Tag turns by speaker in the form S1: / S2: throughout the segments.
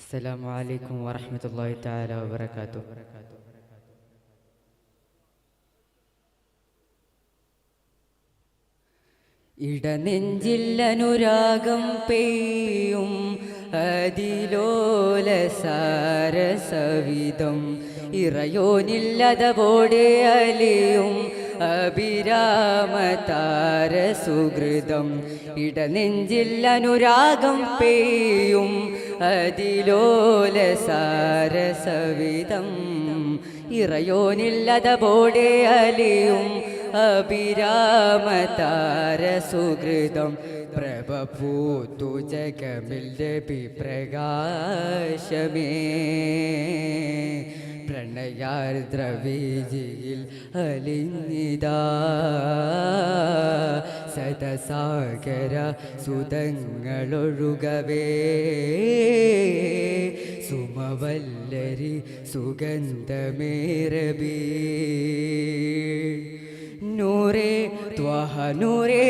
S1: അസ്സലാമു അലൈക്കും വറഹ്മത്തുള്ളാഹി തആല വബറകാതുഹു. ഇടനെഞ്ചിൽ അനുരാഗം പെയ്യും അതിലോല സാരസവിധം ഇറയോനില്ലതവോടെ അലിയും അഭിരാമതാര സുഹൃതം. ഇടനെഞ്ചിൽ അനുരാഗം പെയ്യും അതിലോല സാരസവിധം ഇറയോനില്ലതവോടെ അലിയും അഭിരാമതാര സുഹൃതം. പ്രഭ പൂത്തു ജഗമിൽ നബി പ്രകാശമേ പ്രണയാർദ്രവീജിയിൽ അലിഞ്ഞിതാ സദസാഗര സുതങ്ങളൊഴുകവേ സുമവല്ലരി സുഗന്ധമേരബീ നൂറേ ത്വഹ നൂറേ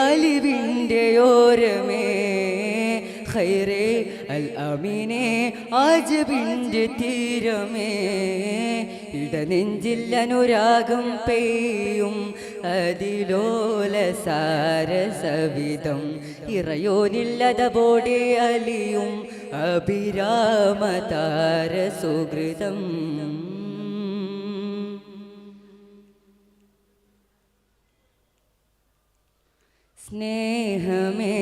S1: അലിവിൻ്റെ ഓരമേ ഖൈറേ അൽ അമീനേ ആജബിൻ്റെ തീരമേ. ഇടനെഞ്ചിൽ അനുരാഗം പെയ്യും അതിലോല സാരസവിധം ഇറയോനില്ലതവോടെ അലിയും അഭിരാമതാര സുഹൃതം. സ്നേഹമേ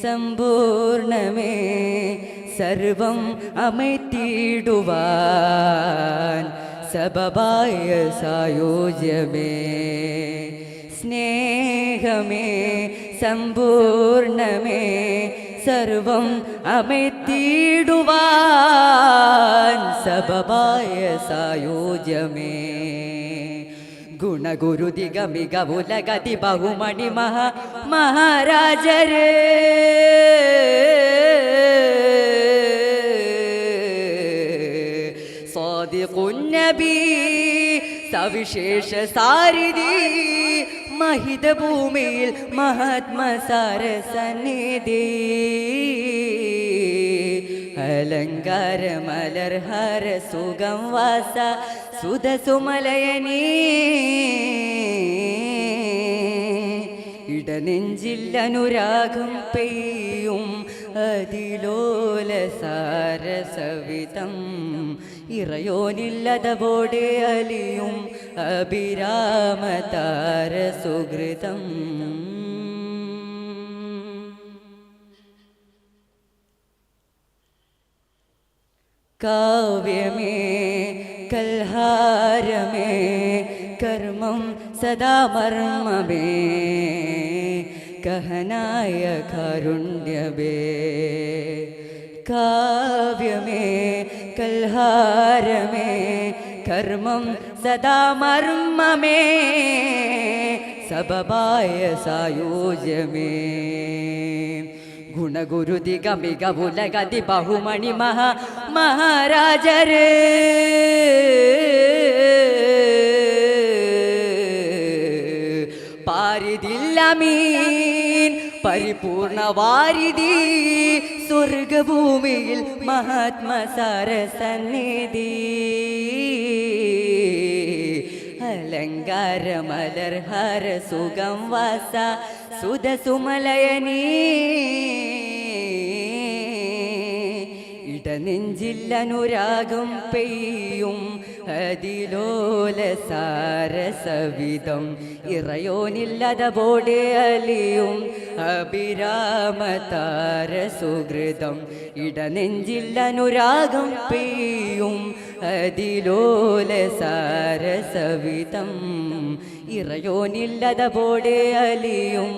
S1: സമ്പൂർണമേ സർവം അമർത്തിയിടുവാൻ സബബായ സായോജ്യമേ. സ്നേഹമേ സമ്പൂർണമേ സർവം അമർത്തിയിടുവാൻ സബബായ സായോജ്യമേ. ഗുണഗുരുതിക മികവുലഗതി ബഹുമണി മഹാരാജരേ സാദിഖുന്നബി സവിശേഷ സാരിധി മഹിത ഭൂമിയിൽ മഹാത്മസാര സന്നിധി അലങ്കാര മലർഹാര സുഖം വാസ സുധസുമലയനീ. ഇടനെഞ്ചിൽ അനുരാഗം പെയ്യും അതിലോല സാരസവിധം ഇറയോനില്ലതവോടെ അലിയും അഭിരാമതാര സുഹൃതം. കാവ്യമേ കൽഹാരമേ കർമ്മം സദാ മർമ്മമേ കഹനായ കാരുണ്യമേ. കാവ്യമേ കൽഹാരമേ കർമ്മം സദാ മർമ്മമേ സബബായ സായോജ്യമേ. ഗുണഗുരുതിക മികവുലഗതി ബഹുമണി മഹാരാജരേ പാരിദില്ലമീൻ പരിപൂർണ വാരിധി സ്വർഗഭൂമിയിൽ മഹാത്മസാര സന്നിധി അലങ്കാര മലർഹാര സുഖം വാസ സുധസുമലയനീ. ഇടനെഞ്ചിൽ അനുരാഗം പെയ്യും അതിലോല സാരസവിധം ഇറയോനില്ലതവോടെ അലിയും അഭിരാമതാര സുഹൃതം. ഇടനെഞ്ചിൽ അനുരാഗം പെയ്യും അതിലോല സാരസവിധം ഇറയോനില്ലതവോടെ അലിയും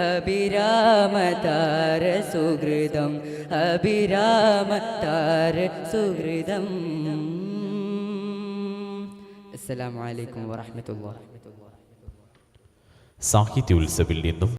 S1: അഭിരാമതാര സുഹൃതം അഭിരാമതാര സുഹൃതം. അസ്സലാമു അലൈക്കും വറഹ്മത്തുള്ളാഹി.
S2: സാഹിത്യോത്സവിൽ നിന്നും